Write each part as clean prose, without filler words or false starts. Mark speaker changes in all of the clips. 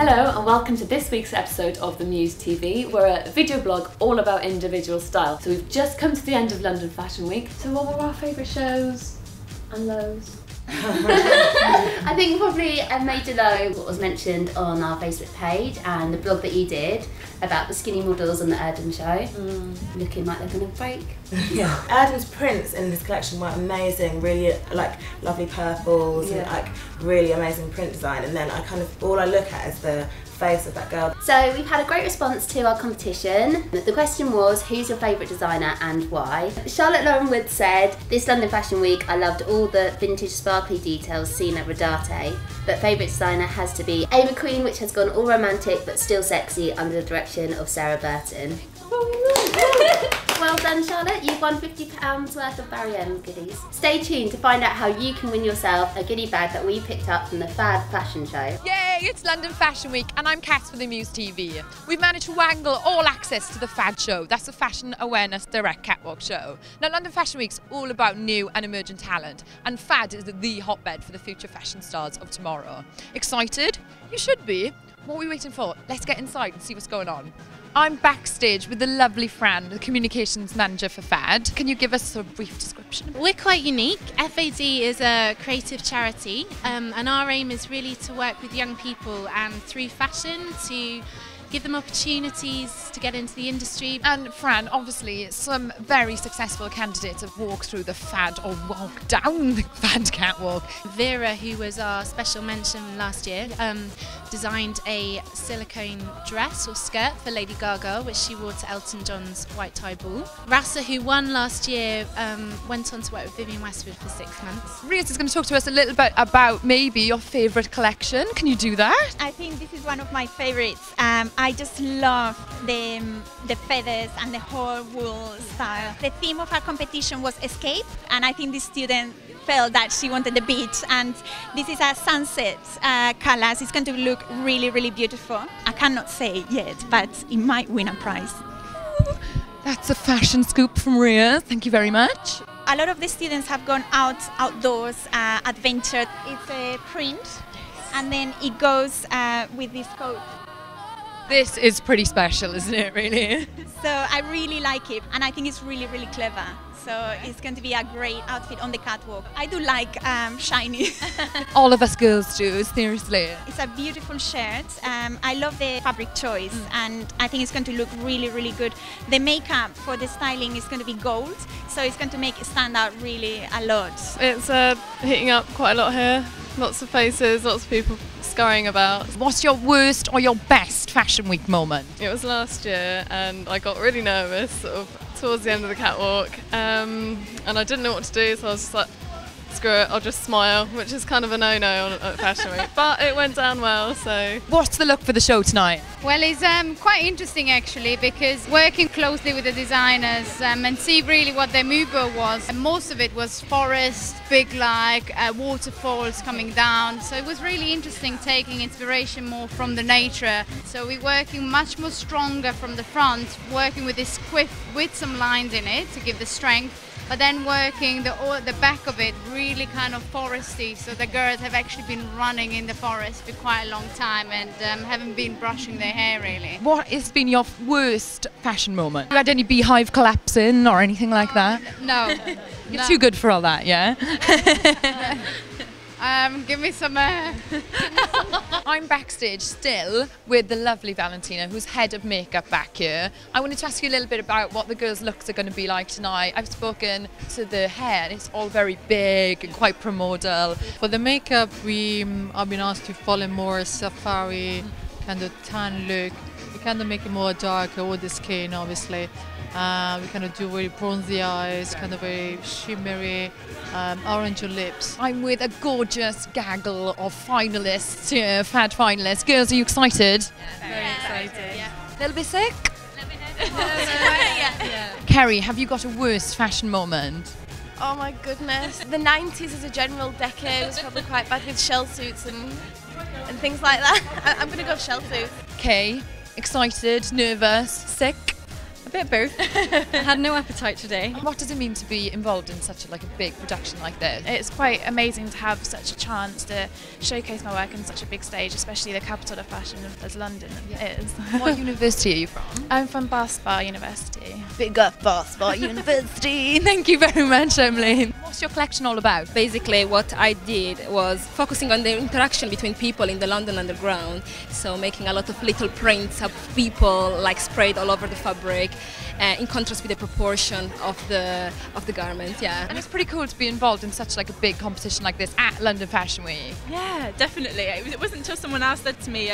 Speaker 1: Hello and welcome to this week's episode of TheMuse TV. We're a video blog all about individual style. So we've just come to the end of London Fashion Week. So what were our favourite shows and lows?
Speaker 2: I think probably a major low what was mentioned on our Facebook page and the blog that you did about the skinny models on the Erdem show, looking like they're going to break.
Speaker 3: Yeah, Erdem's prints in this collection were amazing, really like lovely purples and like really amazing print design, and then all I look at is the face of that girl.
Speaker 2: So we've had a great response to our competition. The question was, who's your favourite designer and why? Charlotte Lauren Wood said, this London Fashion Week I loved all the vintage sparkly details seen at Rodarte, but favourite designer has to be A McQueen, which has gone all romantic but still sexy under the direction of Sarah Burton. Well done, Charlotte. You've won £50 worth of Barry M goodies. Stay tuned to find out how you can win yourself a goodie bag that we picked up from the FAD Fashion Show.
Speaker 4: Yay, it's London Fashion Week and I'm Cass for TheMuse TV. We've managed to wangle all access to the FAD Show. That's the Fashion Awareness Direct Catwalk show. Now, London Fashion Week's all about new and emerging talent, and FAD is the hotbed for the future fashion stars of tomorrow. Excited? You should be. What are we waiting for? Let's get inside and see what's going on. I'm backstage with the lovely Fran, the communications manager for FAD. Can you give us a brief description?
Speaker 5: We're quite unique. FAD is a creative charity, and our aim is really to work with young people and through fashion to give them opportunities to get into the industry.
Speaker 4: And Fran, obviously some very successful candidates have walked through the FAD or walked down the FAD catwalk.
Speaker 5: Vera, who was our special mention last year, designed a silicone dress or skirt for Lady Gaga, which she wore to Elton John's White Tie Ball. Rasa, who won last year, went on to work with Vivienne Westwood for 6 months.
Speaker 4: Riaz is going to talk to us a little bit about maybe your favourite collection. Can you do that?
Speaker 6: I think this is one of my favourites. I just love the feathers and the whole wool style. The theme of our competition was escape, and I think this student felt that she wanted the beach, and this is a sunset colours. It's going to look really, really beautiful. I cannot say yet, but it might win a prize.
Speaker 4: That's a fashion scoop from Riaz. Thank you very much.
Speaker 6: A lot of the students have gone outdoors, adventure. It's a print, and then it goes with this coat.
Speaker 4: This is pretty special, isn't it, really?
Speaker 6: So I really like it, and I think it's really, really clever. So it's going to be a great outfit on the catwalk. I do like shiny.
Speaker 4: All of us girls do, seriously.
Speaker 6: It's a beautiful shirt. I love the fabric choice, and I think it's going to look really, really good. The makeup for the styling is going to be gold, so it's going to make it stand out really a lot.
Speaker 7: It's heating up quite a lot here. Lots of faces, lots of people scurrying about.
Speaker 4: What's your worst or your best Fashion Week moment?
Speaker 7: It was last year and I got really nervous sort of towards the end of the catwalk, and I didn't know what to do, so I was just like, screw it, I'll just smile, which is kind of a no-no at Fashion Week, but it went down well, so.
Speaker 4: What's the look for the show tonight?
Speaker 8: Well, it's quite interesting actually, because working closely with the designers and see really what their mood was. And most of it was forest, big waterfalls coming down. So it was really interesting taking inspiration more from the nature. So we're working much more stronger from the front, working with this quiff with some lines in it to give the strength. But then working the back of it really kind of foresty, so the girls have actually been running in the forest for quite a long time and haven't been brushing their hair really.
Speaker 4: What has been your worst fashion moment? Have you had any beehive collapsing or anything like that?
Speaker 8: No.
Speaker 4: You're too good for all that, yeah?
Speaker 8: Give me some
Speaker 4: I'm backstage still with the lovely Valentina, who's head of makeup back here. I wanted to ask you a little bit about what the girls' looks are going to be like tonight. I've spoken to the hair, and it's all very big and quite pro-model.
Speaker 9: For the makeup, I've been asked to follow more safari kind of tan look. We kind of make it more darker with the skin, obviously. We kind of do very bronzy eyes, kind of very shimmery, orange lips.
Speaker 4: I'm with a gorgeous gaggle of finalists here, FAD finalists. Girls, are you excited?
Speaker 7: Yeah, very excited.
Speaker 4: Yeah. A little bit sick? Kerry, have you got a worst fashion moment?
Speaker 10: Oh my goodness. The 90s as a general decade was probably quite bad with shell suits and things like that. I'm going to go shell suits.
Speaker 4: Okay, excited, nervous, sick?
Speaker 11: A bit of both. I had no appetite today.
Speaker 4: What does it mean to be involved in such a big production like this?
Speaker 10: It's quite amazing to have such a chance to showcase my work on such a big stage, especially the capital of fashion as London is.
Speaker 4: What university are you from?
Speaker 10: I'm from Bath University.
Speaker 11: Big up Bath University.
Speaker 4: Thank you very much, Emily. What's your collection all about?
Speaker 12: Basically, what I did was focusing on the interaction between people in the London Underground. So making a lot of little prints of people sprayed all over the fabric, in contrast with the proportion of the garment. Yeah.
Speaker 4: And it's pretty cool to be involved in such a big competition like this at London Fashion Week.
Speaker 11: Yeah, definitely. It wasn't until someone else said to me,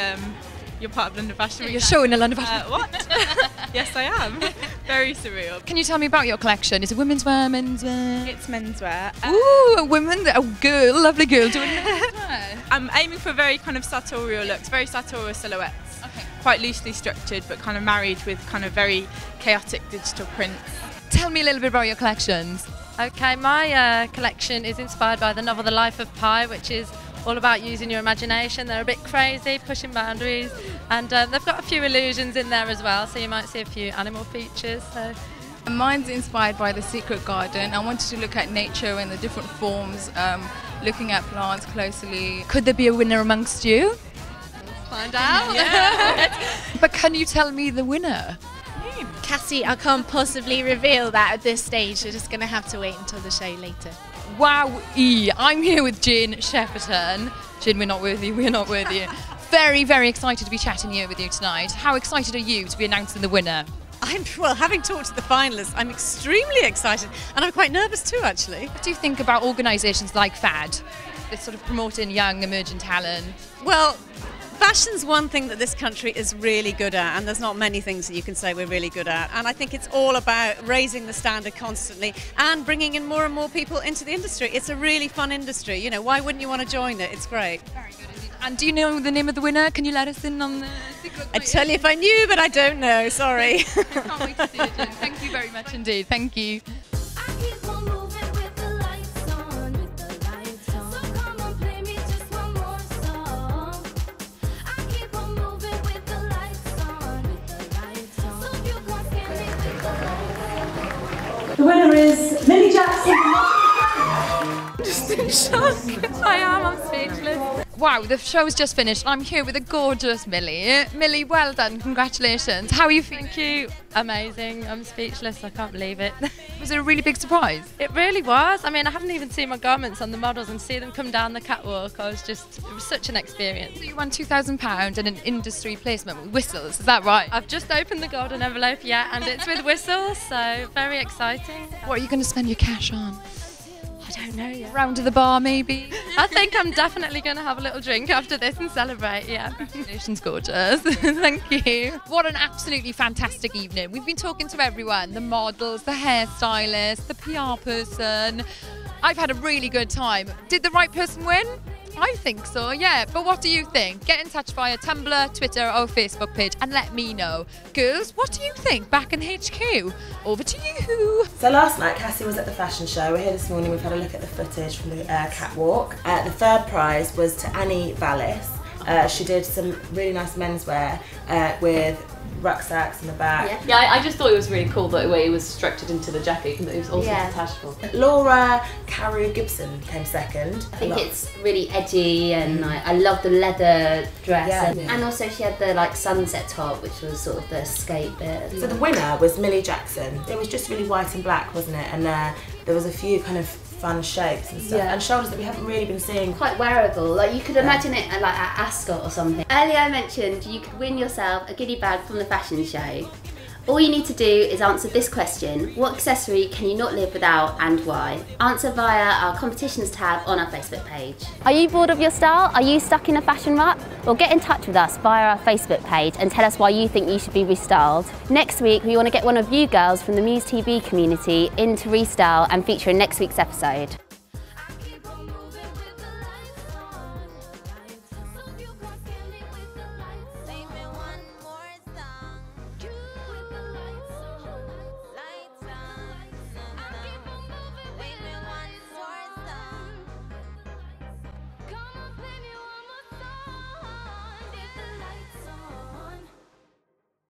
Speaker 11: you're part of London Fashion Week.
Speaker 4: You're showing a London Fashion Week.
Speaker 11: What? Yes, I am. Very surreal.
Speaker 4: Can you tell me about your collection? Is it women's wear, men's wear?
Speaker 11: It's menswear.
Speaker 4: Ooh, a women, a girl, lovely girl doing menswear.
Speaker 11: I'm aiming for very kind of sartorial looks, very sartorial silhouettes.
Speaker 4: Okay.
Speaker 11: Quite loosely structured, but kind of married with kind of very chaotic digital prints.
Speaker 4: Tell me a little bit about your collections.
Speaker 13: Okay, my collection is inspired by the novel The Life of Pi, which is all about using your imagination. They're a bit crazy, pushing boundaries, and they've got a few illusions in there as well, so you might see a few animal features. So.
Speaker 14: Mine's inspired by The Secret Garden. I wanted to look at nature in the different forms, looking at plants closely.
Speaker 4: Could there be a winner amongst you?
Speaker 13: Find out.
Speaker 4: Yeah. But can you tell me the winner?
Speaker 5: Cassie, I can't possibly reveal that at this stage. You're just going to have to wait until the show later.
Speaker 4: Wow, I'm here with Jin Shepperton. Jin, we're not worthy. Very, very excited to be chatting here with you tonight. How excited are you to be announcing the winner?
Speaker 15: Having talked to the finalists, I'm extremely excited, and I'm quite nervous too, actually.
Speaker 4: What do you think about organisations like FAD, that's sort of promoting young, emerging talent?
Speaker 15: Well, fashion's one thing that this country is really good at, and there's not many things that you can say we're really good at. And I think it's all about raising the standard constantly and bringing in more and more people into the industry. It's a really fun industry. You know, why wouldn't you want to join it? It's great.
Speaker 4: Very good indeed. And do you know the name of the winner? Can you let us in on the secret?
Speaker 15: I'd tell you if I knew, but I don't know. Sorry.
Speaker 4: I can't wait to see it, Jen. Thank you very much indeed. Thank you.
Speaker 16: The winner is Millie Jackson.
Speaker 4: Just in shock. I'm speechless. Wow, the show's just finished. I'm here with a gorgeous Millie. Millie, well done, congratulations. How are you feeling?
Speaker 13: Thank you. Amazing. I'm speechless. I can't believe it.
Speaker 4: Was it a really big surprise?
Speaker 13: It really was. I mean, I haven't even seen my garments on the models and see them come down the catwalk. It was such an experience.
Speaker 4: So you won £2,000 and an industry placement with Whistles, is that right?
Speaker 13: I've just opened the golden envelope, yeah, and it's with Whistles, so very exciting.
Speaker 4: What are you going to spend your cash on?
Speaker 13: I don't know yet.
Speaker 4: Round to the bar, maybe?
Speaker 13: I think I'm definitely going to have a little drink after this and celebrate, yeah.
Speaker 4: Congratulations, gorgeous. Thank you. What an absolutely fantastic evening. We've been talking to everyone, the models, the hairstylist, the PR person. I've had a really good time. Did the right person win? I think so, yeah. But what do you think? Get in touch via Tumblr, Twitter or Facebook page and let me know. Girls, what do you think back in HQ? Over to you.
Speaker 3: So last night Cassie was at the fashion show. We're here this morning, we've had a look at the footage from the catwalk. The third prize was to Annie Vallis. She did some really nice menswear with rucksacks in the back.
Speaker 1: Yeah, I just thought it was really cool the way it was structured into the jacket and it was also detachable.
Speaker 3: Laura Carew Gibson came second.
Speaker 2: I think it's really edgy and I love the leather dress and also she had the sunset top, which was sort of the skate bit.
Speaker 3: So the winner was Millie Jackson. It was just really white and black, wasn't it? And there was a few kind of fun shapes and stuff, and shoulders that we haven't really been seeing.
Speaker 2: Quite wearable, you could imagine it at Ascot or something. Earlier I mentioned you could win yourself a goodie bag from the fashion show. All you need to do is answer this question: what accessory can you not live without and why? Answer via our competitions tab on our Facebook page. Are you bored of your style? Are you stuck in a fashion rut? Well, get in touch with us via our Facebook page and tell us why you think you should be restyled. Next week we want to get one of you girls from the Muse TV community in to restyle and feature in next week's episode.